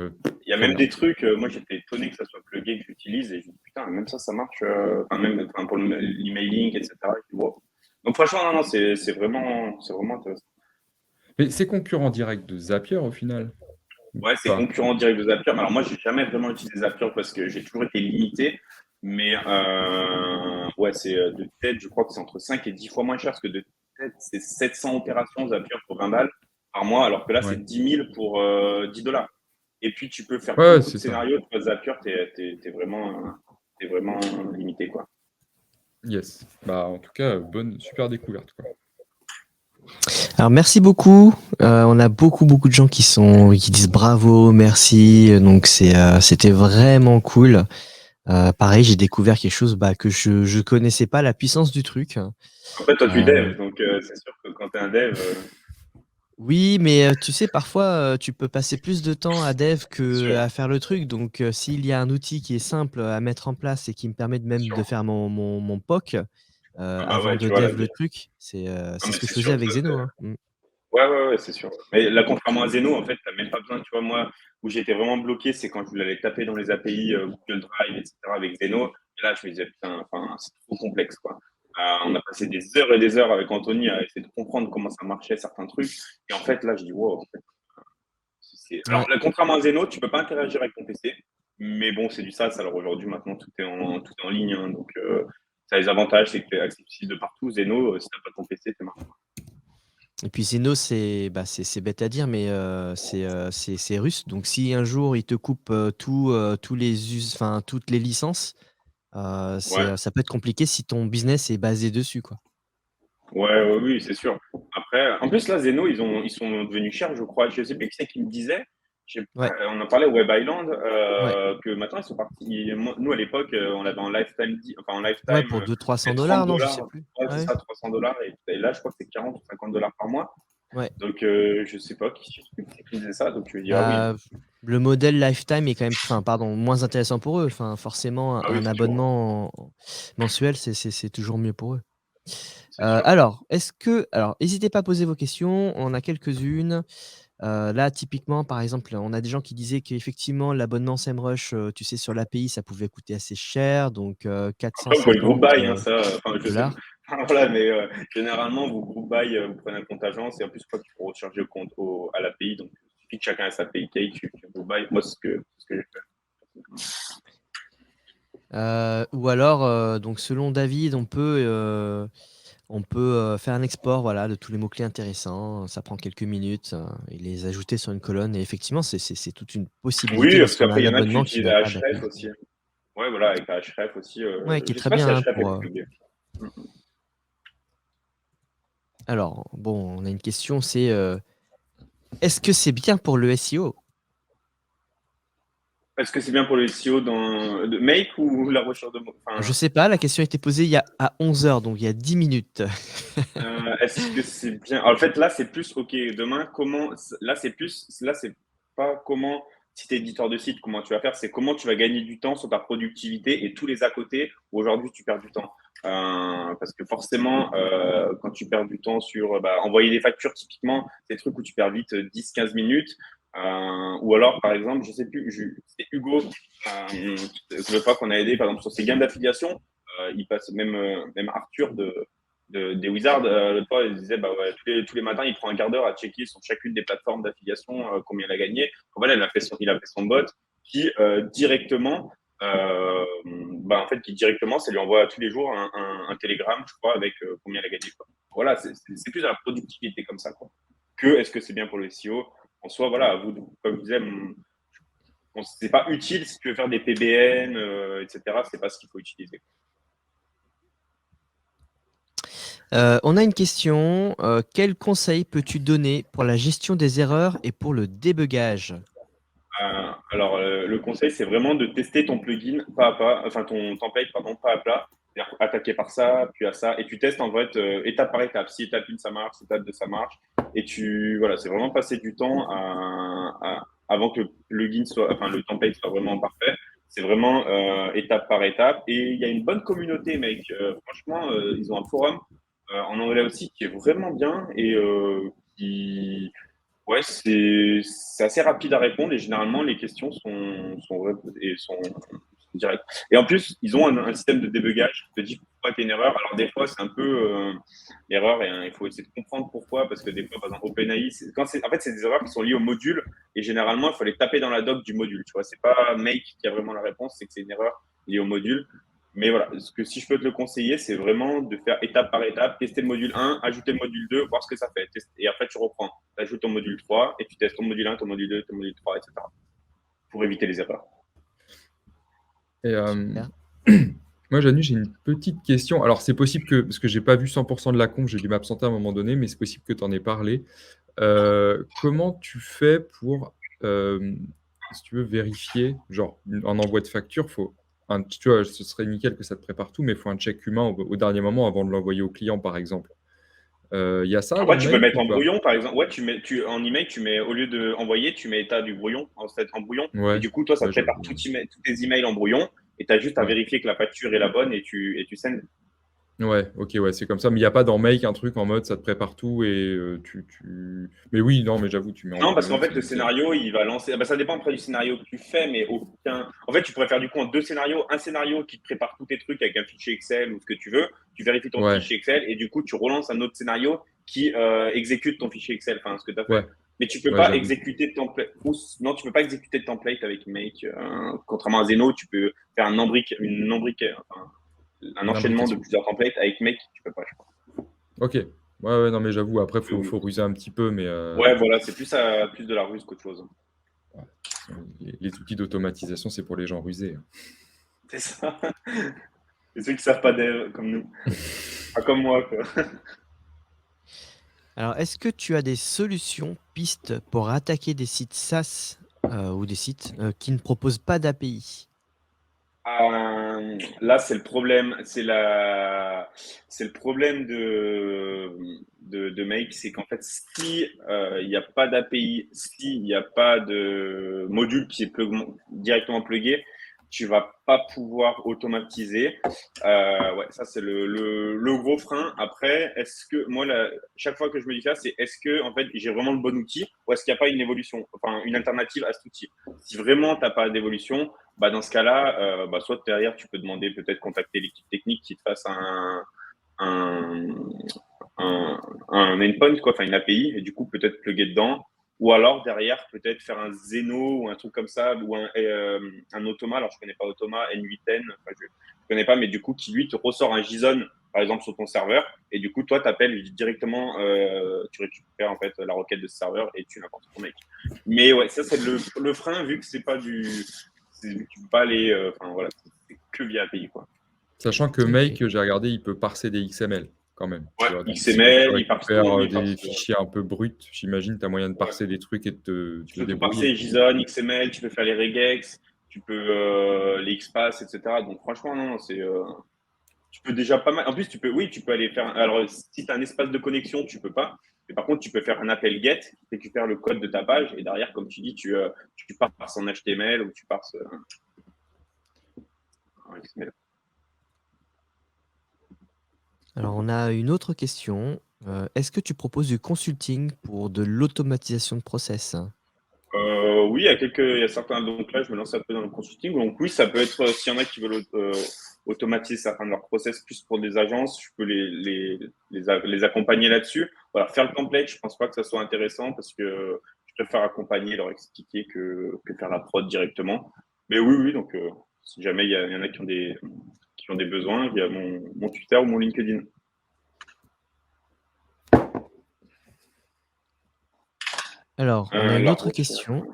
y a trop même bien. des trucs, moi j'étais étonné que ça soit plugué, que j'utilise, et je me dis, putain, même ça marche, enfin, même enfin, pour l'emailing, etc. Je dis, wow. Donc franchement, non, non, c'est vraiment intéressant. Mais c'est concurrent direct de Zapier, au final, ou Ouais, c'est pas? concurrent direct de Zapier. Alors moi, j'ai jamais vraiment utilisé Zapier parce que j'ai toujours été limité. Mais ouais, c'est de tête, je crois que c'est entre 5 et 10 fois moins cher parce que de tête, c'est 700 opérations Zapier pour 20 balles par mois, alors que là, c'est Ouais. 10 000 pour $10. Et puis, tu peux faire Ouais, ouais, beaucoup de c'est ça. scénarios. Tu vois, Zapier, t'es vraiment limité, quoi. Yes. Bah, en tout cas, super découverte, quoi. Alors merci beaucoup. On a beaucoup de gens qui disent bravo, merci. Donc c'était vraiment cool. Pareil, j'ai découvert quelque chose que je connaissais pas, la puissance du truc. En fait, toi, tu Euh, dev, donc c'est sûr que quand tu es un dev, oui, mais tu sais, parfois tu peux passer plus de temps à dev c'est que sûr. à faire le truc. Donc s'il y a un outil qui est simple à mettre en place et qui me permet C'est même sûr. de faire mon POC Ah bah avant ouais, de tu vois, là, dev le truc, ah, c'est mais ce que c'est je faisais sûr. avec Zeno, hein. Mm. Ouais, ouais, ouais, c'est sûr. Mais là, contrairement à Zeno, en fait, t'as même pas besoin, tu vois, moi, où j'étais vraiment bloqué, c'est quand je voulais aller taper dans les API, Google Drive, etc., avec Zeno. Et là, je me disais, putain, enfin, c'est trop complexe, quoi. On a passé des heures et des heures avec Anthony à essayer de comprendre comment ça marchait, certains trucs. Et en fait, là, je dis, wow, en fait, alors, Ouais. là, contrairement à Zeno, tu peux pas interagir avec ton PC. Mais bon, c'est du SaaS. Alors aujourd'hui, maintenant, tout est en ligne, hein. Donc, ça a les avantages, c'est que tu es accessible de partout. Zeno, si t'as pas ton PC, t'es marre. Et puis Zeno, c'est bête à dire, mais c'est russe. Donc si un jour il te coupe toutes les licences, Ouais. ça peut être compliqué si ton business est basé dessus, quoi. Ouais, ouais, oui, c'est sûr. Après, en plus, là, Zeno, ils sont devenus chers, je crois. Je sais plus qui c'est qui me disait. Je sais pas, Ouais, on en parlait au Web Island, ouais, que maintenant, ils sont partis. Nous, à l'époque, on l'avait en lifetime, enfin, en ouais, lifetime, pour 200-300 peut-être 30 dollars, non, je sais dollars. plus. Ouais, c'est Ouais, ça, $300. Et là, je crois que c'est 40 ou $50 par mois. ouais. Donc, je sais pas qui disait ça. Donc, je me dis, ah oui, Bah, le modèle lifetime est quand même, enfin, pardon, moins intéressant pour eux. Enfin, forcément, ah oui, un c'est sûr. abonnement mensuel, c'est toujours mieux pour eux. C'est sûr. Alors, n'hésitez pas à poser vos questions. On en a quelques-unes. Là, typiquement, par exemple, on a des gens qui disaient qu'effectivement, l'abonnement SEMrush, tu sais, sur l'API, ça pouvait coûter assez cher, donc Après, vous pouvez le groupe 450 buy, hein, ça, enfin, je sais pas. dollars. Voilà, mais généralement, vous groupe buy, vous prenez un compte agence et en plus, je crois qu'il faut recharger le compte à l'API. Donc, il suffit que chacun ait sa API key, tu groupe buy. Moi, c'est ce que j'ai fait. Ou alors, donc selon David, on peut faire un export, voilà, de tous les mots-clés intéressants. Ça prend quelques minutes et les ajouter sur une colonne. Et effectivement, c'est toute une possibilité Oui, parce lorsqu'on a qu'après, un il y en a qui abonnement qui utilisent n'a pas href d'API. aussi. Ouais, voilà, avec href aussi. Ouais, qui est Je sais très pas si bien, hein, href est pour. plugué. Alors, bon, on a une question, c'est est-ce que c'est bien pour le SEO? Est-ce que c'est bien pour le SEO de Make ou la recherche de mots? Je Enfin, sais pas, la question a été posée il y a à 11 heures, donc il y a 10 minutes. est-ce que c'est bien? En fait, là, c'est plus, OK, demain, comment. Là, c'est pas comment, si tu es éditeur de site, comment tu vas faire, c'est comment tu vas gagner du temps sur ta productivité et tous les à côté où aujourd'hui tu perds du temps. Parce que forcément, quand tu perds du temps sur envoyer des factures, typiquement, c'est des trucs où tu perds vite 10-15 minutes. Ou alors, par exemple, je sais plus, c'est Hugo, je crois qu'on a aidé, par exemple, sur ces gains d'affiliation. Il passe même Arthur des Wizards, l'autre fois, il disait ouais, tous les matins, il prend un quart d'heure à checker sur chacune des plateformes d'affiliation combien il a gagné. En fait, il a fait son bot qui directement, en fait, qui directement, ça lui envoie tous les jours un télégramme, je crois, avec combien il a gagné, quoi. Voilà, c'est plus à la productivité comme ça, quoi. Est-ce que c'est bien pour le SEO? En soi, voilà, comme je disais, c'est pas utile si tu veux faire des PBN, etc. C'est pas ce qu'il faut utiliser. On a une question. Quel conseil peux-tu donner pour la gestion des erreurs et pour le débugage? Alors, le conseil, c'est vraiment de tester ton plugin pas à pas, enfin ton template, pardon, pas à plat. C'est-à-dire attaquer par ça, puis à ça, et tu testes en vrai étape par étape. Si étape 1 ça marche, si étape 2 ça marche, et voilà, c'est vraiment passer du temps avant que le template soit vraiment parfait. C'est vraiment étape par étape. Et il y a une bonne communauté, mec. Franchement, ils ont un forum en anglais aussi qui est vraiment bien et qui, ouais, c'est assez rapide à répondre et généralement les questions sont directes. Et en plus, ils ont un système de débugage qui te dit pourquoi tu as une erreur. Alors des fois, c'est un peu l'erreur et il faut essayer de comprendre pourquoi parce que des fois, par exemple, OpenAI, en fait, c'est des erreurs qui sont liées au module et généralement, il faut les taper dans la doc du module. Tu vois, c'est pas Make qui a vraiment la réponse, c'est que c'est une erreur liée au module. Mais voilà, ce que si je peux te le conseiller, c'est vraiment de faire étape par étape, tester le module 1, ajouter le module 2, voir ce que ça fait. Et après, tu reprends. Tu ajoutes ton module 3 et tu testes ton module 1, ton module 2, ton module 3, etc. Pour éviter les erreurs. Et Super. moi, Janu, j'ai une petite question. Alors, c'est possible que, parce que j'ai pas vu 100% de la conf, j'ai dû m'absenter à un moment donné, mais c'est possible que tu en aies parlé. Comment tu fais pour, si tu veux, vérifier, genre, un envoi de facture, tu vois, ce serait nickel que ça te prépare tout, mais il faut un check humain au dernier moment avant de l'envoyer au client, par exemple. Il y a ça Après, dans tu peux Make mettre ou en pas? brouillon, par exemple. Ouais, en email, tu mets, au lieu d'envoyer, tu mets état du brouillon, en brouillon. Et Ouais, du coup, toi, ça ouais, te prépare j'avoue. tous tes emails en brouillon. Et tu as juste à Ouais. vérifier que la facture est la bonne et tu sends. Ouais, ok, ouais, c'est comme ça. Mais il n'y a pas dans Make un truc en mode ça te prépare tout et Mais oui, non, mais j'avoue, tu mets en Non, parce qu'en brouillon, fait, c'est le nickel. scénario, il va lancer. Ah bah, ça dépend après du scénario que tu fais, mais aucun. En fait, tu pourrais faire du coup en deux scénarios. Un scénario qui te prépare tous tes trucs avec un fichier Excel ou ce que tu veux. Tu vérifies ton Ouais, fichier Excel et du coup, tu relances un autre scénario qui exécute ton fichier Excel, enfin, ce que tu as fait. ouais, Mais tu peux ouais, pas j'avoue. exécuter de template. Non, tu peux pas exécuter de template avec Make. Contrairement à Zeno, tu peux faire enfin, un Une enchaînement de imbrication. plusieurs templates. Avec Make, tu peux pas, je crois. Ok. Ouais, ouais, non, mais j'avoue, après, faut Euh, ruser un petit peu, mais Ouais, voilà, c'est plus de la ruse qu'autre chose. ouais, les outils d'automatisation, c'est pour les gens rusés, hein. C'est ça. C'est ceux qui savent pas dev comme nous. Pas comme moi, quoi. Alors, est-ce que tu as des solutions, pistes pour attaquer des sites SaaS ou des sites qui ne proposent pas d'API? Là, c'est le problème. C'est le problème de Make, c'est qu'en fait, si il n'y a pas d'API, si il n'y a pas de module qui est directement plugué, tu vas pas pouvoir automatiser. Ouais, ça c'est le gros frein. Après, est-ce que moi, chaque fois que je me dis ça, c'est est-ce que en fait j'ai vraiment le bon outil ou est-ce qu'il n'y a pas une évolution, enfin une alternative à cet outil? Si vraiment t'as pas d'évolution, bah dans ce cas-là, bah soit derrière, tu peux demander peut-être contacter l'équipe technique qui te fasse un, un endpoint, quoi, enfin une API, et du coup peut-être plugger dedans. Ou alors derrière, peut-être faire un Zeno ou un truc comme ça, ou un Automa. Alors je connais pas Automa, N8N, enfin, je connais pas, mais du coup qui lui te ressort un JSON, par exemple sur ton serveur, et du coup toi t'appelles directement, tu récupères en fait la requête de ce serveur et tu n'importe ton mec. Mais ouais, ça c'est le frein vu que c'est pas tu peux pas aller, enfin voilà, c'est que via API quoi. Sachant que Ok. Make, j'ai regardé, il peut parser des XML quand même. Ouais, Tu vois, donc si tu XML, il parse récupères tout, il des parse. fichiers un peu bruts, j'imagine, tu as moyen de Ouais. parser des trucs et de Tu te peux tout débrouiller, parser, quoi. JSON, XML, tu peux faire les regex, tu peux les XPath, etc. Donc franchement, non, tu peux déjà pas mal. En plus, oui, tu peux aller faire. Alors, si tu as un espace de connexion, tu peux pas. Mais par contre, tu peux faire un appel GET qui récupère le code de ta page et derrière, comme tu dis, tu passes en HTML ou tu passes en XML. Alors, on a une autre question. Est-ce que tu proposes du consulting pour de l'automatisation de process? Oui, il y a certains. Donc là, je me lance un peu dans le consulting. Donc oui, ça peut être, s'il y en a qui veulent automatiser certains de leurs process plus pour des agences, je peux les accompagner là-dessus. Voilà, faire le template, je pense pas que ça soit intéressant parce que je préfère accompagner, leur expliquer que faire la prod directement. Mais oui, oui, donc si jamais il y en a qui ont des besoins, il y a mon Twitter ou mon LinkedIn. Alors, on a une La autre recherche. question.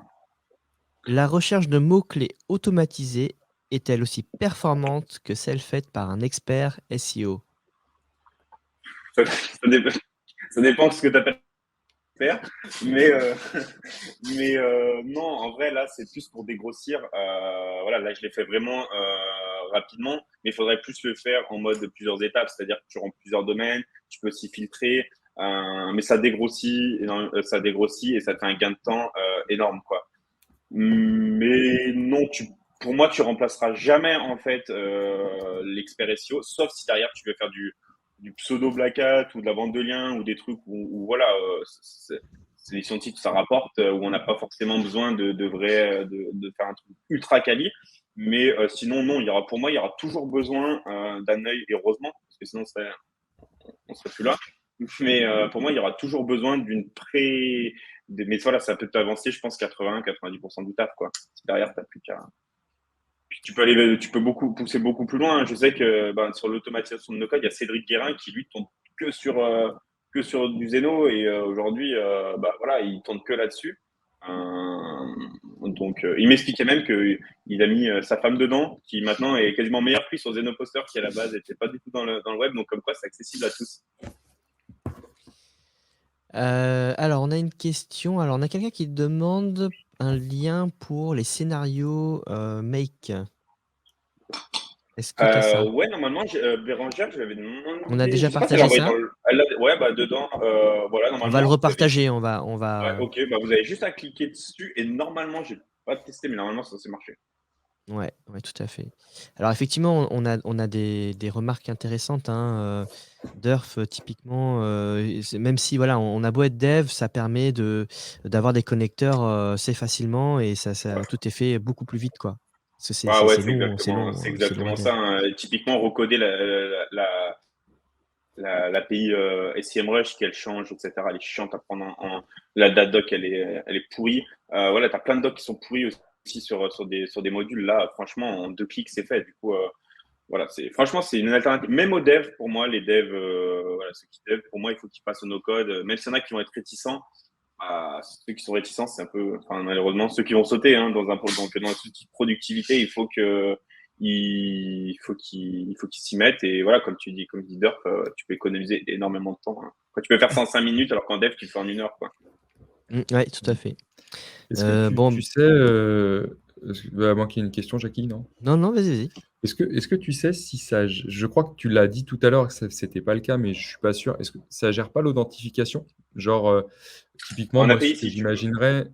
La recherche de mots-clés automatisés est-elle aussi performante que celle faite par un expert SEO? Ça dépend, ça dépend de ce que tu appelles faire. Mais, non, en vrai, là, c'est plus pour dégrossir. Voilà, là, je l'ai fait vraiment rapidement, mais il faudrait plus le faire en mode de plusieurs étapes, c'est-à-dire que tu rends plusieurs domaines, tu peux aussi filtrer, mais ça dégrossit et ça te fait un gain de temps énorme, quoi. Mais non, pour moi, tu remplaceras jamais en fait l'expert SEO, sauf si derrière tu veux faire du pseudo black hat ou de la vente de liens ou des trucs où voilà, c'est des scientifiques, ça rapporte, où on n'a pas forcément besoin de faire un truc ultra quali. Mais sinon, non, pour moi, il y aura toujours besoin d'un œil, et heureusement, parce que sinon on serait plus là. Mais pour moi, il y aura toujours besoin mais voilà, ça peut t'avancer, je pense, 80-90% du taf, quoi. Si derrière, t'as plus qu'à. Puis tu peux pousser beaucoup plus loin. Je sais que sur l'automatisation de nos codes, il y a Cédric Guérin qui lui tourne que sur du Zeno et aujourd'hui, voilà, il tourne que là-dessus. Donc, il m'expliquait même qu'il a mis sa femme dedans, qui maintenant est quasiment meilleure que lui sur Zeno Poster, qui à la base n'était pas du tout dans le web. Donc, comme quoi, c'est accessible à tous. Alors, on a une question. Alors, on a quelqu'un qui demande un lien pour les scénarios Make. Est-ce que tu as ça? Ouais, normalement, Bérangère, je l'avais demandé. On a déjà Je sais pas si elle partagé l'a envoyé ça? Ouais, dedans, voilà, On va le normalement. repartager. Ouais, ok, vous avez juste à cliquer dessus et normalement, j'ai pas testé, mais normalement, ça s'est marché. Ouais, tout à fait. Alors effectivement, on a des remarques intéressantes, hein, Durf, typiquement, même si voilà, on a beau être dev, ça permet d'avoir des connecteurs assez facilement et tout est fait beaucoup plus vite, quoi. Parce que Ah ouais, c'est long, c'est selon un exactement dev. ça, hein. Typiquement, recoder l'API SEMrush, qu'elle change, etc. Elle est chiante à prendre la doc, elle est pourrie. Voilà, tu as plein de docs qui sont pourris aussi sur des modules. Là, franchement, en 2 clics, c'est fait. Du coup, voilà, franchement, c'est une alternative. Même aux devs, pour moi, les devs, voilà, ceux qui dev, pour moi, il faut qu'ils passent au no-code. Même s'il y en a qui vont être réticents, ceux qui sont réticents, c'est un peu, enfin, malheureusement, ceux qui vont sauter donc dans la suite de productivité, il faut qu'ils s'y mettent. Et voilà, comme dit Durf, tu peux économiser énormément de temps, hein. Tu peux faire ça en 5 minutes, alors qu'en dev, tu le fais en 1 heure, quoi. Ouais, tout à fait. Est-ce que Bon, tu sais, à moins qu'il y ait une question, Jackie, non? non, vas-y. Est-ce que tu sais si ça, je crois que tu l'as dit tout à l'heure, que c'était pas le cas, mais je suis pas sûr. Est-ce que ça gère pas l'authentification? Genre, typiquement, En moi, ce API, que si tu peux. j'imaginerais,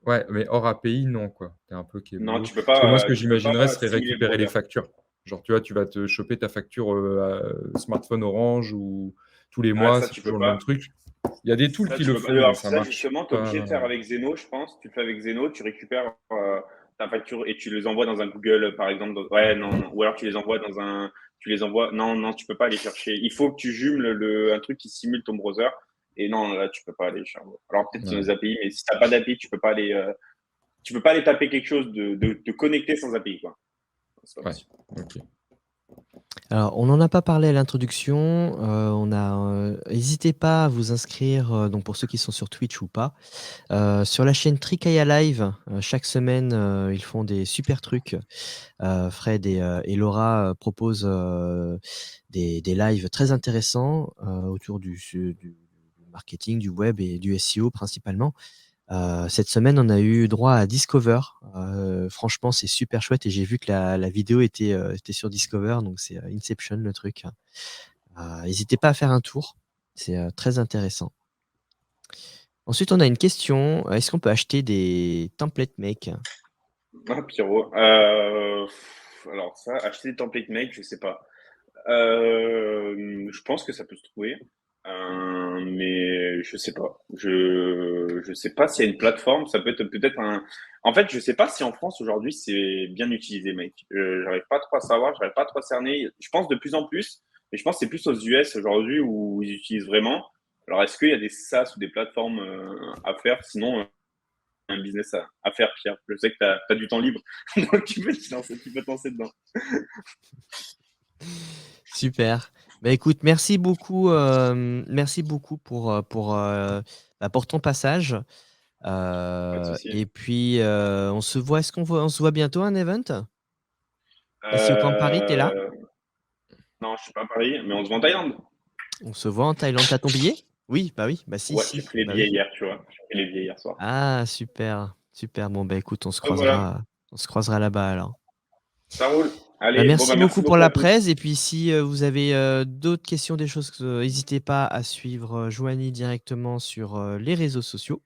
ouais, mais hors API, non, quoi. T'es un peu Non, keblo. Parce que moi, ce que tu peux j'imaginerais pas serait simuler le récupérer les browser. factures. Genre, tu vois, tu vas te choper ta facture smartphone Orange ou tous les Ah, mois, ça, c'est tu peux toujours le même pas. truc. Il y a des tools Ça, qui tu le peux pas. font, mais Alors, ça ça, marche justement, tu es obligé pas. de faire avec Zeno, je pense. Tu le fais avec Zeno, tu récupères ta facture et tu les envoies dans un Google, par exemple. Ouais, non, non. Ou alors tu les envoies dans un. Tu les envoies. Non, non, tu peux pas aller chercher. Il faut que tu jumes un truc qui simule ton browser. Et non, là, tu peux pas aller chercher. Alors, peut-être sur Ouais, les API, mais si tu n'as pas d'API, tu peux pas aller taper quelque chose de connecté sans API, quoi. C'est pas ouais, possible. ok. Alors, on n'en a pas parlé à l'introduction. N'hésitez pas à vous inscrire, donc pour ceux qui sont sur Twitch ou pas, sur la chaîne Trikaya Live. Chaque semaine, ils font des super trucs. Fred et Laura proposent des lives très intéressants autour du marketing, du web et du SEO principalement. Cette semaine, on a eu droit à Discover. Franchement, c'est super chouette et j'ai vu que la vidéo était sur Discover, donc c'est Inception le truc. N'hésitez pas à faire un tour, c'est très intéressant. Ensuite, on a une question. Est-ce qu'on peut acheter des template make? Ah, Pierrot. Alors, ça, acheter des templates make, je sais pas. Je pense que ça peut se trouver, mais je sais pas. Je sais pas s'il y a une plateforme. Ça peut être peut-être un. En fait, je sais pas si en France aujourd'hui c'est bien utilisé, mec. J'arrive pas trop à savoir, j'arrive pas trop à cerner. Je pense de plus en plus, mais je pense que c'est plus aux US aujourd'hui où ils utilisent vraiment. Alors, est-ce qu'il y a des SaaS ou des plateformes à faire? Sinon, un business à faire, Pierre. Je sais que tu as du temps libre, donc tu peux te lancer dedans. Super. Bah écoute, merci beaucoup pour ton passage. Pas de souci. Et puis on se voit. On se voit bientôt à un event? SEO Camp Paris, t'es là? Euh, Non, je suis pas à Paris, mais on se voit en Thaïlande. On se voit en Thaïlande. T'as ton billet? Oui, bah oui, bah Ouais, j'ai si, pris les bah billets oui. hier, tu vois. J'ai pris les billets hier soir. Ah super, super. Bon bah écoute, Donc voilà, on se croisera là-bas alors. ça roule. Bah, Allez, bon bah merci merci beaucoup pour beaucoup à la tous. presse. Et puis si vous avez d'autres questions, des choses, n'hésitez pas à suivre Joanie directement sur les réseaux sociaux.